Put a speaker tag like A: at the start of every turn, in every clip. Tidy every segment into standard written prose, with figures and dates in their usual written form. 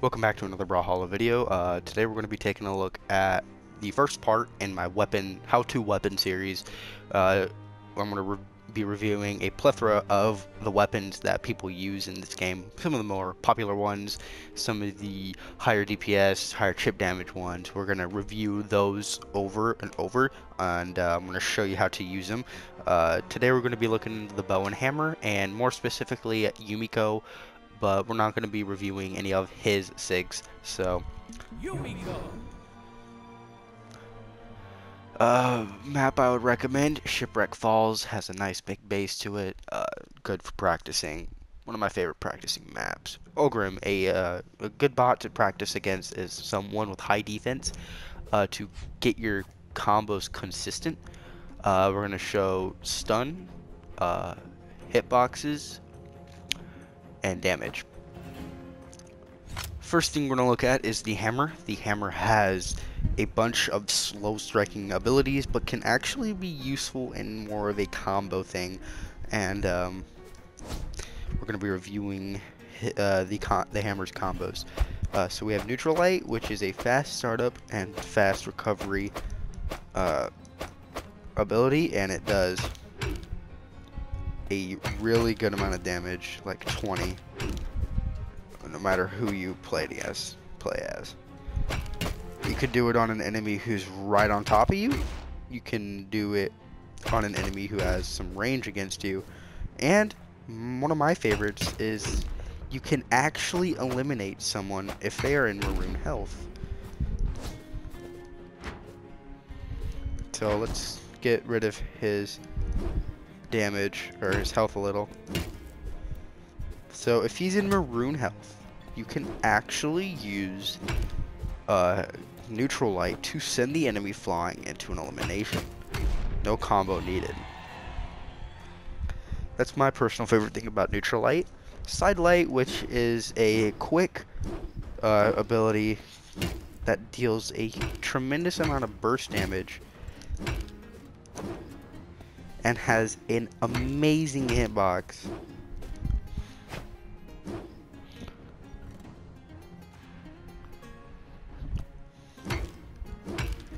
A: Welcome back to another Brawlhalla video. Today we're going to be taking a look at the first part in my how-to weapon series. I'm going to be reviewing a plethora of the weapons that people use in this game. Some of the more popular ones, some of the higher DPS, higher chip damage ones. We're going to review those over and over, and I'm going to show you how to use them. Today we're going to be looking into the bow and hammer, and more specifically at Yumiko, but we're not going to be reviewing any of his SIGs. So, map I would recommend, Shipwreck Falls. Has a nice big base to it, good for practicing. One of my favorite practicing maps. Ogrim, a good bot to practice against is someone with high defense, to get your combos consistent. We're going to show stun, hitboxes, and damage. First thing we're going to look at is the hammer. The hammer has a bunch of slow striking abilities, but can actually be useful in more of a combo thing. And we're going to be reviewing the hammer's combos. So we have Neutral Light, which is a fast startup and fast recovery ability, and it does a really good amount of damage, like 20, no matter who you play as. You could do it on an enemy who's right on top of you. You can do it on an enemy who has some range against you. And one of my favorites is you can actually eliminate someone if they are in maroon health. So let's get rid of his damage, or his health a little. So if he's in maroon health, you can actually use Neutral Light to send the enemy flying into an elimination. No combo needed. That's my personal favorite thing about Neutral Light. Side Light, which is a quick ability that deals a tremendous amount of burst damage and has an amazing hitbox.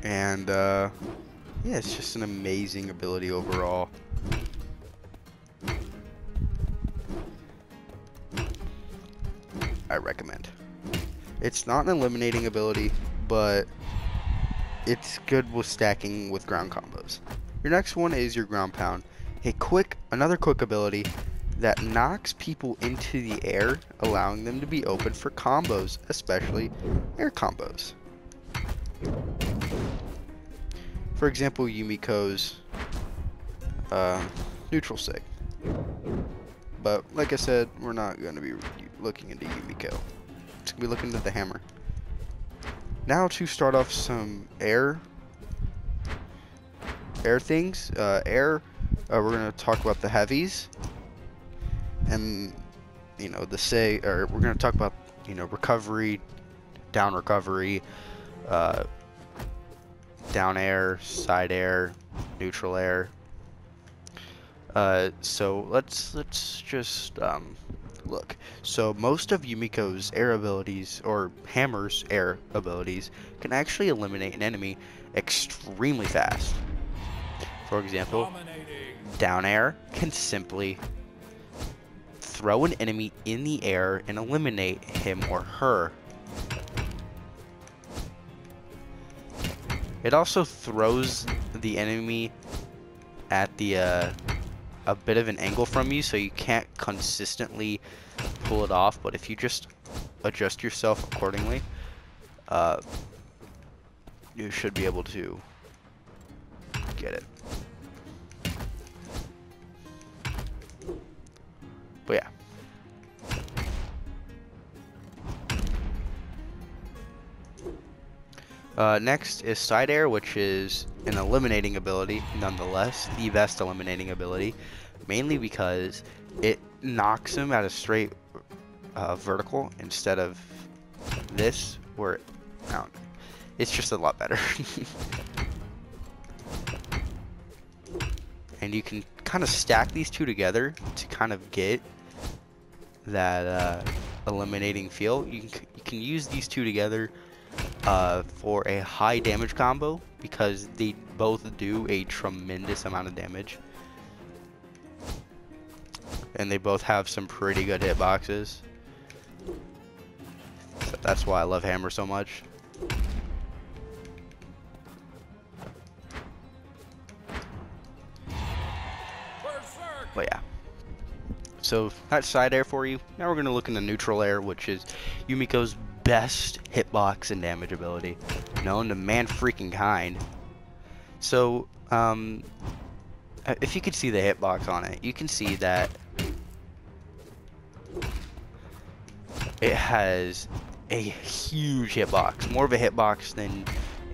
A: And yeah, it's just an amazing ability overall. I recommend. It's not an eliminating ability, but it's good with stacking with ground combos. Your next one is your ground pound. Another quick ability that knocks people into the air, allowing them to be open for combos, especially air combos. For example, Yumiko's neutral sig. But like I said, we're not going to be looking into Yumiko. It's going to be looking at the hammer. Now to start off some air things. We're going to talk about the heavies, and the sig, or we're going to talk about recovery, down recovery, down air, side air, neutral air. So let's just look. So most of Yumiko's air abilities, or hammer's air abilities, can actually eliminate an enemy extremely fast. For example, down air can simply throw an enemy in the air and eliminate him or her. It also throws the enemy at a bit of an angle from you, so you can't consistently pull it off, but if you just adjust yourself accordingly, you should be able to get it. But yeah. Next is side air, which is an eliminating ability, nonetheless, the best eliminating ability, mainly because it knocks him at a straight vertical instead of this, where it's just a lot better. And you can kind of stack these two together to kind of get that eliminating feel. You can use these two together for a high damage combo because they both do a tremendous amount of damage. And they both have some pretty good hitboxes. So that's why I love Hammer so much. But yeah. So that's side air for you. Now we're going to look into neutral air, which is Yumiko's best hitbox and damage ability, known to man freaking kind. So, if you could see the hitbox on it, you can see that it has a huge hitbox, more of a hitbox than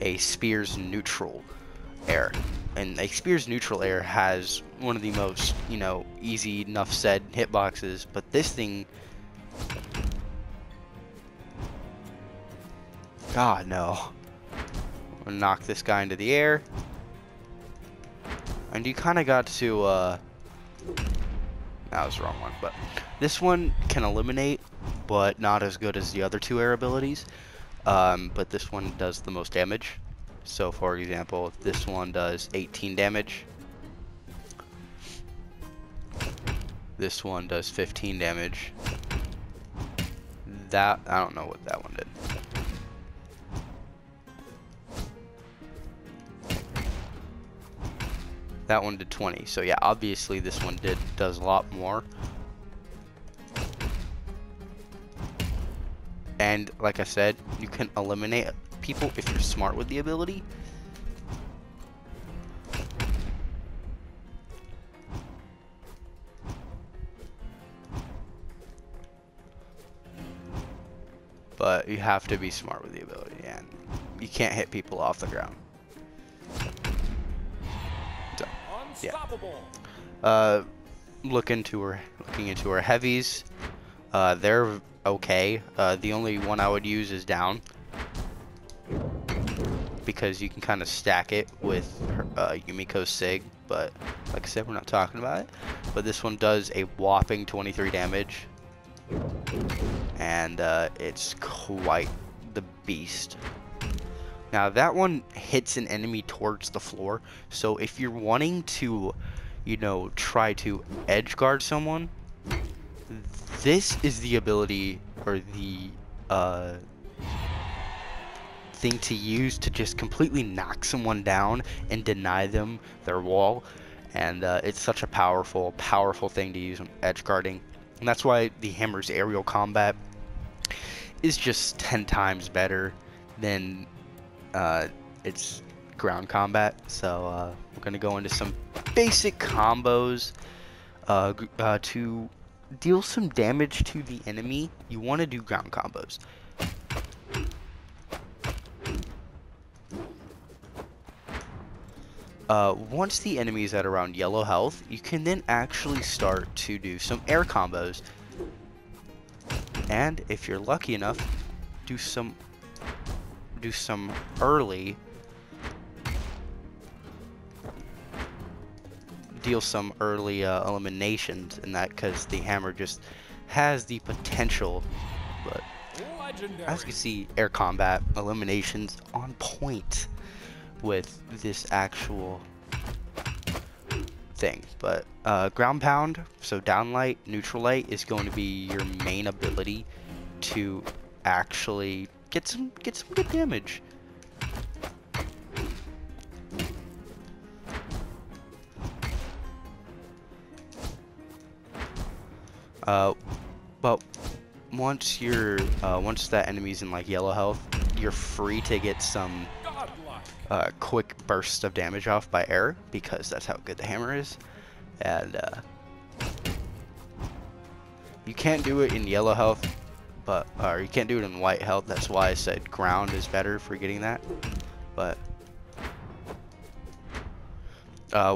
A: a Spear's neutral air. And a Spear's neutral air has one of the most, easy enough said hitboxes, but this thing, God no. I'm gonna knock this guy into the air. And you kind of got to, that was the wrong one, but this one can eliminate, but not as good as the other two air abilities. But this one does the most damage. So for example, this one does 18 damage. This one does 15 damage. That, I don't know what that one did. That one did 20. So yeah, obviously this one does a lot more. And like I said, you can eliminate people if you're smart with the ability. But you have to be smart with the ability, and you can't hit people off the ground. So, yeah. Looking into her heavies. They're okay. The only one I would use is down, because you can kind of stack it with Yumiko's Sig, but like I said, we're not talking about it. But this one does a whopping 23 damage, and it's quite the beast. Now that one hits an enemy towards the floor, so if you're wanting to, try to edge guard someone, this is the ability, or the thing to use to just completely knock someone down and deny them their wall. And it's such a powerful thing to use on edge guarding, and that's why the Hammer's aerial combat is just 10 times better than its ground combat. So we're gonna go into some basic combos to deal some damage to the enemy. You want to do ground combos. Once the enemy is at around yellow health, you can then actually start to do some air combos. And if you're lucky enough, do some early, deal some early eliminations in that, because the Hammer just has the potential. But as you can see, air combat eliminations on point with this actual thing. But ground pound, so down light, neutral light, is going to be your main ability to actually get some good damage. But once that enemy's in like yellow health, you're free to get some quick bursts of damage off by air, because that's how good the Hammer is. And you can't do it in yellow health, or you can't do it in white health. That's why I said ground is better for getting that. But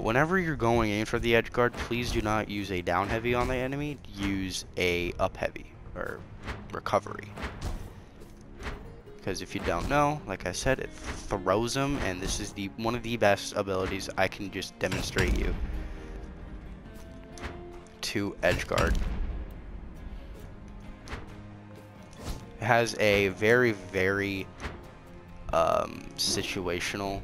A: whenever you're going in for the edge guard, please do not use a down heavy on the enemy. Use a up heavy, or recovery. Because if you don't know, like I said, it throws them, and this is one of the best abilities I can just demonstrate you to edge guard. It has a very, very situational.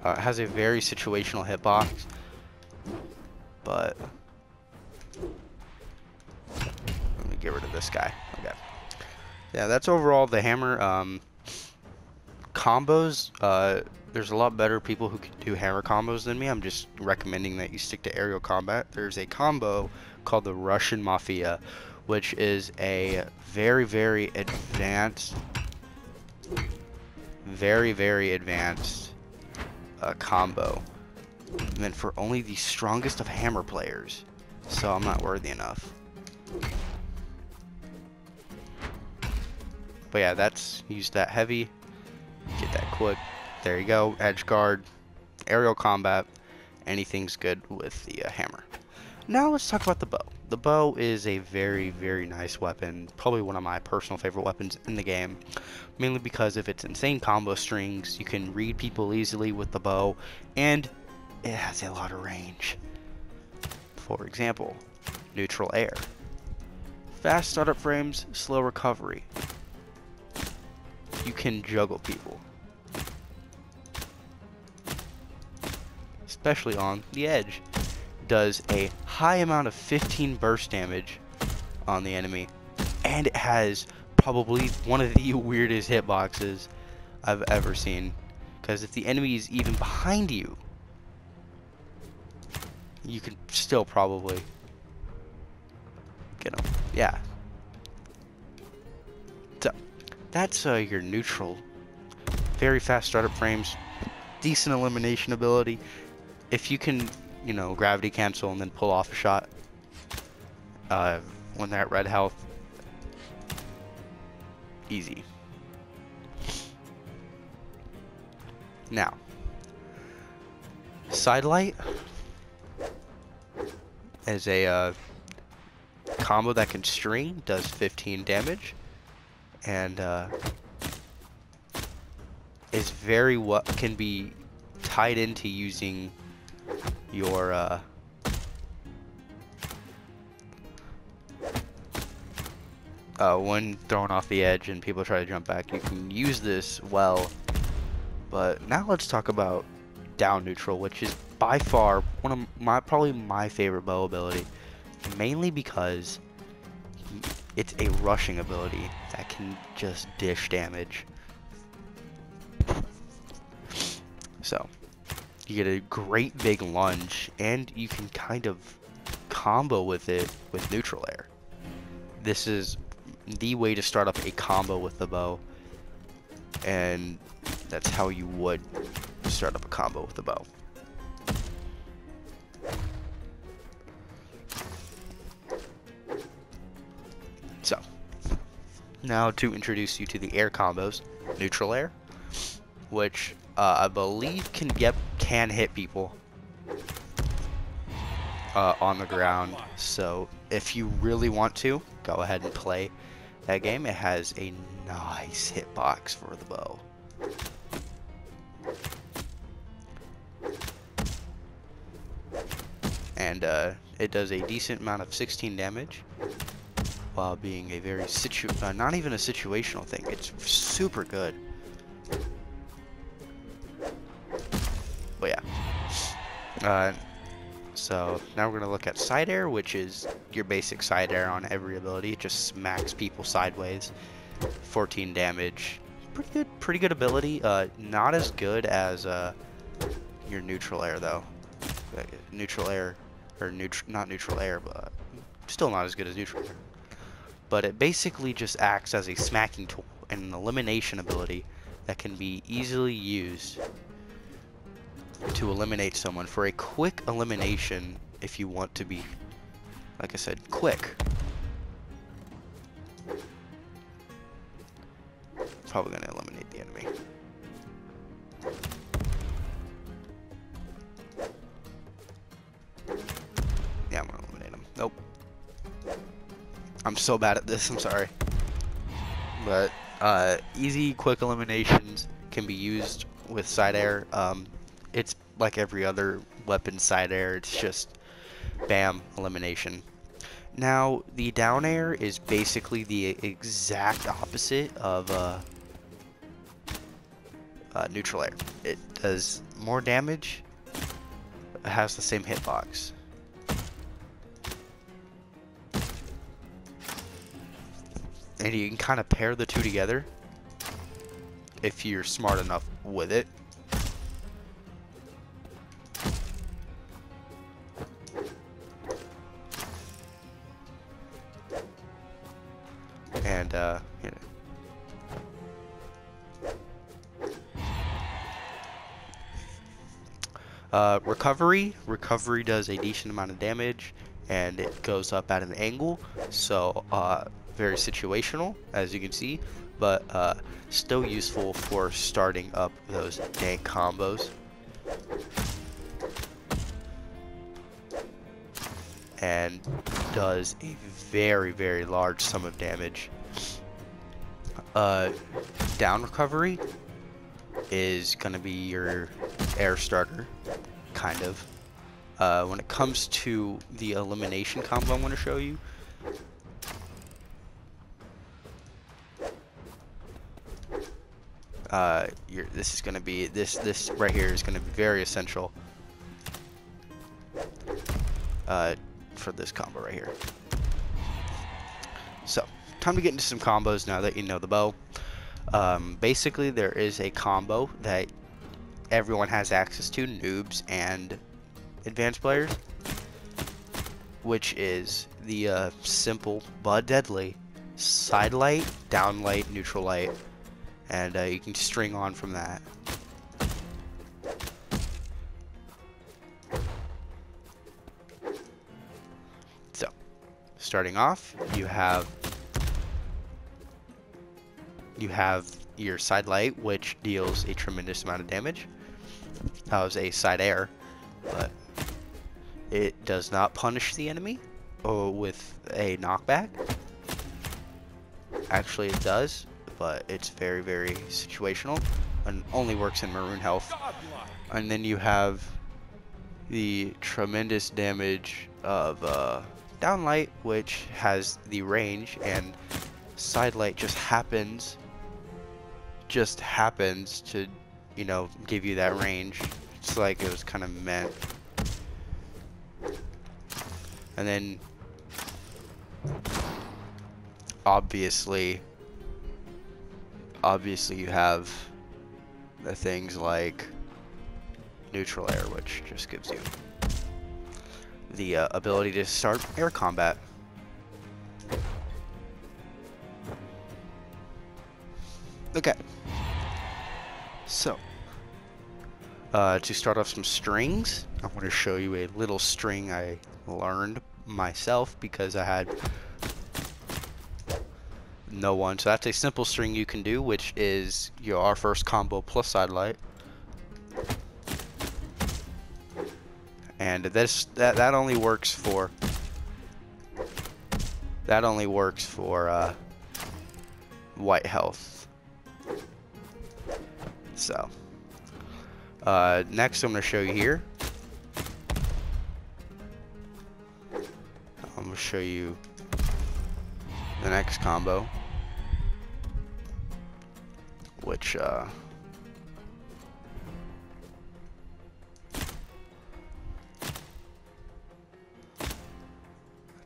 A: It has a very situational hitbox, but let me get rid of this guy. Okay. Yeah, that's overall the hammer. Combos. There's a lot better people who can do hammer combos than me. I'm just recommending that you stick to aerial combat. There's a combo called the Russian Mafia, which is a very, very advanced, combo meant for only the strongest of hammer players. So I'm not worthy enough. But yeah, that's use that heavy, get that quick. There you go. Edge guard, aerial combat, anything's good with the hammer. Now let's talk about the bow. The bow is a very, very nice weapon. Probably one of my personal favorite weapons in the game. Mainly because of its insane combo strings. You can read people easily with the bow. And it has a lot of range. For example, neutral air. Fast startup frames, slow recovery. You can juggle people. Especially on the edge. Does a high amount of 15 burst damage on the enemy, and it has probably one of the weirdest hitboxes I've ever seen, because if the enemy is even behind you, you can still probably get them. Yeah, so that's your neutral. Very fast startup frames, decent elimination ability. If you can, you know, gravity cancel and then pull off a shot when they're at red health, easy. Now, sidelight is a combo that can string, does 15 damage, and is very what can be tied into using your when thrown off the edge and people try to jump back, you can use this well. But now let's talk about down neutral, which is by far one of probably my favorite bow ability, mainly because it's a rushing ability that can just dish damage. So you get a great big lunge, and you can kind of combo with it with neutral air. This is the way to start up a combo with the bow, and that's how you would start up a combo with the bow. So, now to introduce you to the air combos, neutral air, which I believe can hit people on the ground. So if you really want to, go ahead and play that game. It has a nice hitbox for the bow. And it does a decent amount of 16 damage while being a very not even a situational thing. It's super good. But yeah. So now we're gonna look at side air, which is your basic side air on every ability. It just smacks people sideways. 14 damage. Pretty good ability. Not as good as your neutral air though. Neutral air, or not neutral air, but still not as good as neutral air. But it basically just acts as a smacking tool and an elimination ability that can be easily used to eliminate someone for a quick elimination. If you want to be, like I said, quick, probably going to eliminate the enemy. Yeah, I'm going to eliminate him. Nope. I'm so bad at this, I'm sorry. But easy, quick eliminations can be used with side air. It's like every other weapon side air, it's just bam, elimination. Now, the down air is basically the exact opposite of neutral air. It does more damage, it has the same hitbox. And you can kind of pair the two together if you're smart enough with it. And you know. Recovery does a decent amount of damage, and it goes up at an angle, so very situational, as you can see, but still useful for starting up those dank combos. And does a very, very large sum of damage. Down recovery is going to be your air starter, kind of. When it comes to the elimination combo I'm going to show you, this is going to be, this right here is going to be very essential for this combo right here. So, time to get into some combos now that you know the bow. Basically, there is a combo that everyone has access to, noobs and advanced players, which is the simple but deadly side light, down light, neutral light, and you can string on from that. So, starting off, you have your side light, which deals a tremendous amount of damage. That was a side air, but it does not punish the enemy with a knockback. Actually, it does, but it's very, very situational and only works in maroon health. And then you have the tremendous damage of downlight, which has the range, and side light just happens to, you know, give you that range. It's like it was kind of meant. And then obviously you have the things like neutral air, which just gives you the ability to start air combat. Okay, so to start off some strings, I want to show you a little string I learned myself because I had no one. So that's a simple string you can do, which is our first combo plus side light, and that only works for white health. So next I'm going to show you here. I'm going to show you the next combo, which I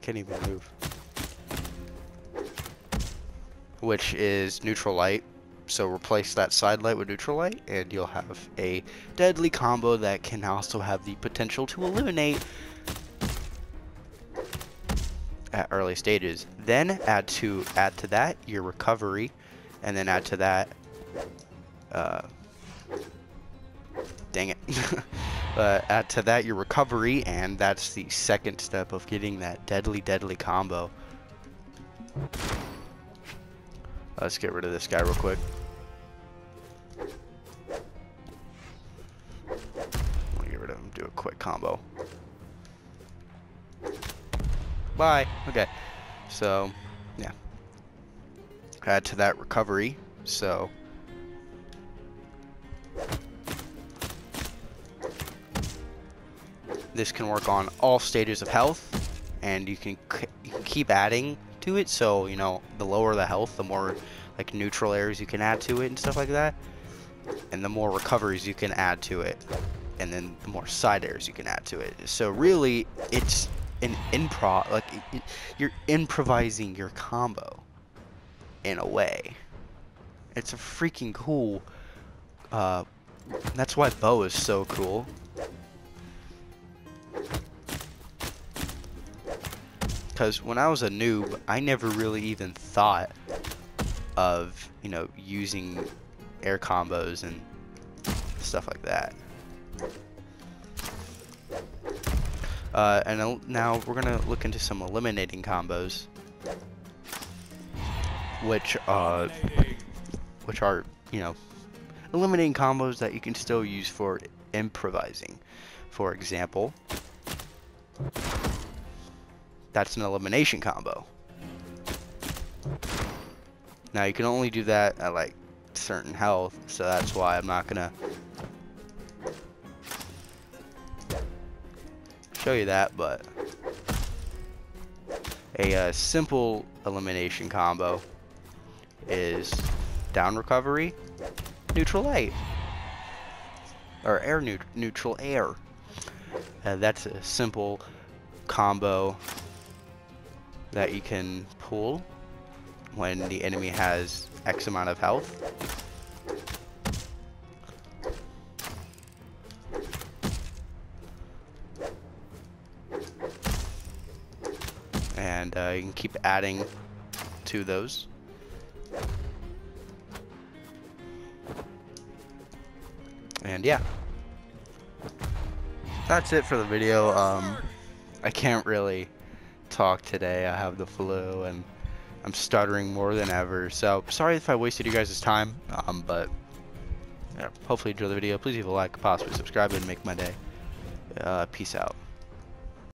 A: can't even move, which is neutral light. So replace that side light with neutral light, and you'll have a deadly combo that can also have the potential to eliminate at early stages. Then add to that your recovery, and then add to that dang it add to that your recovery, and that's the second step of getting that deadly combo. Let's get rid of this guy real quick. I'm gonna get rid of him, do a quick combo. Bye. Okay, so yeah, add to that recovery. So this can work on all stages of health, and you can keep adding to it. So, you know, the lower the health, the more like neutral areas you can add to it and stuff like that. And the more recoveries you can add to it. And then the more side airs you can add to it. So really, it's an improv, like you're improvising your combo in a way. It's a freaking cool, that's why bow is so cool. Because when I was a noob, I never really even thought of, you know, using air combos and stuff like that. And now we're gonna look into some eliminating combos, which are, you know, eliminating combos that you can still use for improvising. For example, that's an elimination combo. Now you can only do that at like certain health, so that's why I'm not gonna show you that, but a simple elimination combo is down recovery, neutral A, or air neutral air. That's a simple combo that you can pull when the enemy has X amount of health. And you can keep adding to those. And yeah, that's it for the video. I can't really talk today. I have the flu and I'm stuttering more than ever. So sorry if I wasted you guys' time. But yeah, hopefully you enjoy the video. Please leave a like, possibly subscribe, and make my day. Peace out.